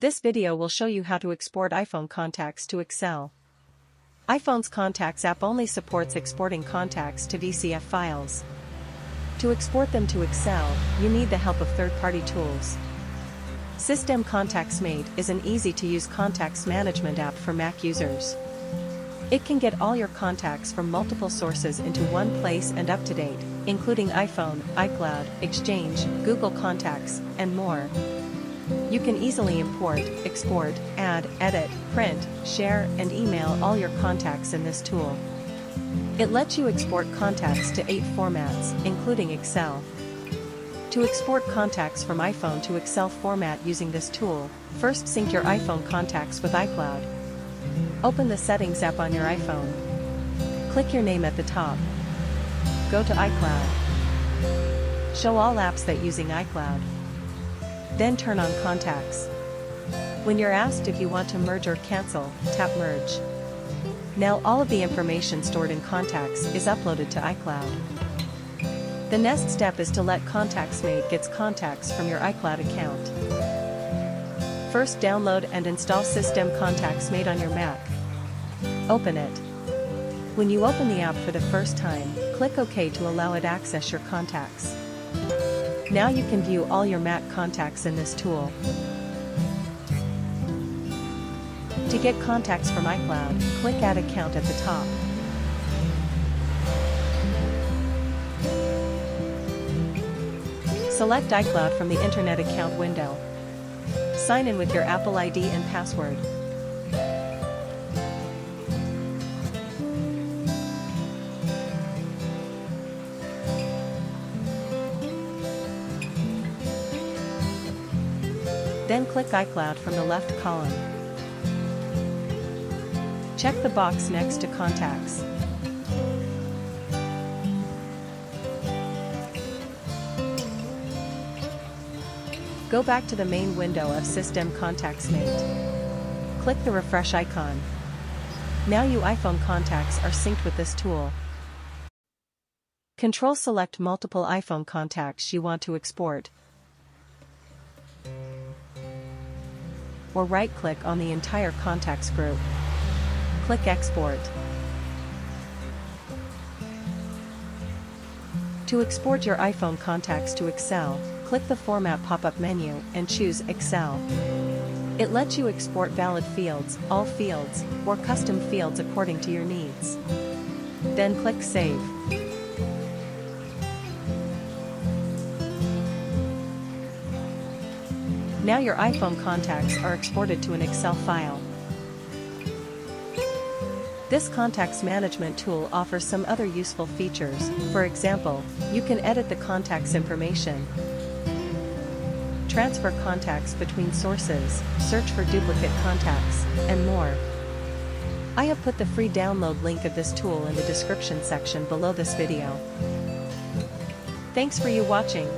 This video will show you how to export iPhone contacts to Excel. iPhone's Contacts app only supports exporting contacts to VCF files. To export them to Excel, you need the help of third-party tools. System ContactsMate is an easy-to-use contacts management app for Mac users. It can get all your contacts from multiple sources into one place and up to date, including iPhone, iCloud, Exchange, Google Contacts, and more. You can easily import, export, add, edit, print, share, and email all your contacts in this tool. It lets you export contacts to 8 formats, including Excel. To export contacts from iPhone to Excel format using this tool, first sync your iPhone contacts with iCloud. Open the Settings app on your iPhone. Click your name at the top. Go to iCloud. Show all apps that using iCloud. Then turn on Contacts. When you're asked if you want to merge or cancel, tap Merge. Now all of the information stored in Contacts is uploaded to iCloud. The next step is to let ContactsMate get contacts from your iCloud account. First, download and install System ContactsMate on your Mac. Open it. When you open the app for the first time, click OK to allow it access your contacts. Now you can view all your Mac contacts in this tool. To get contacts from iCloud, click Add Account at the top. Select iCloud from the Internet account window. Sign in with your Apple ID and password. Then click iCloud from the left column. Check the box next to Contacts. Go back to the main window of System ContactsMate. Click the refresh icon. Now your iPhone contacts are synced with this tool. Select multiple iPhone contacts you want to export, or right-click on the entire contacts group. Click Export. To export your iPhone contacts to Excel, click the Format pop-up menu and choose Excel. It lets you export valid fields, all fields, or custom fields according to your needs. Then click Save. Now your iPhone contacts are exported to an Excel file. This contacts management tool offers some other useful features. For example, you can edit the contacts information, transfer contacts between sources, search for duplicate contacts, and more. I have put the free download link of this tool in the description section below this video. Thanks for you watching.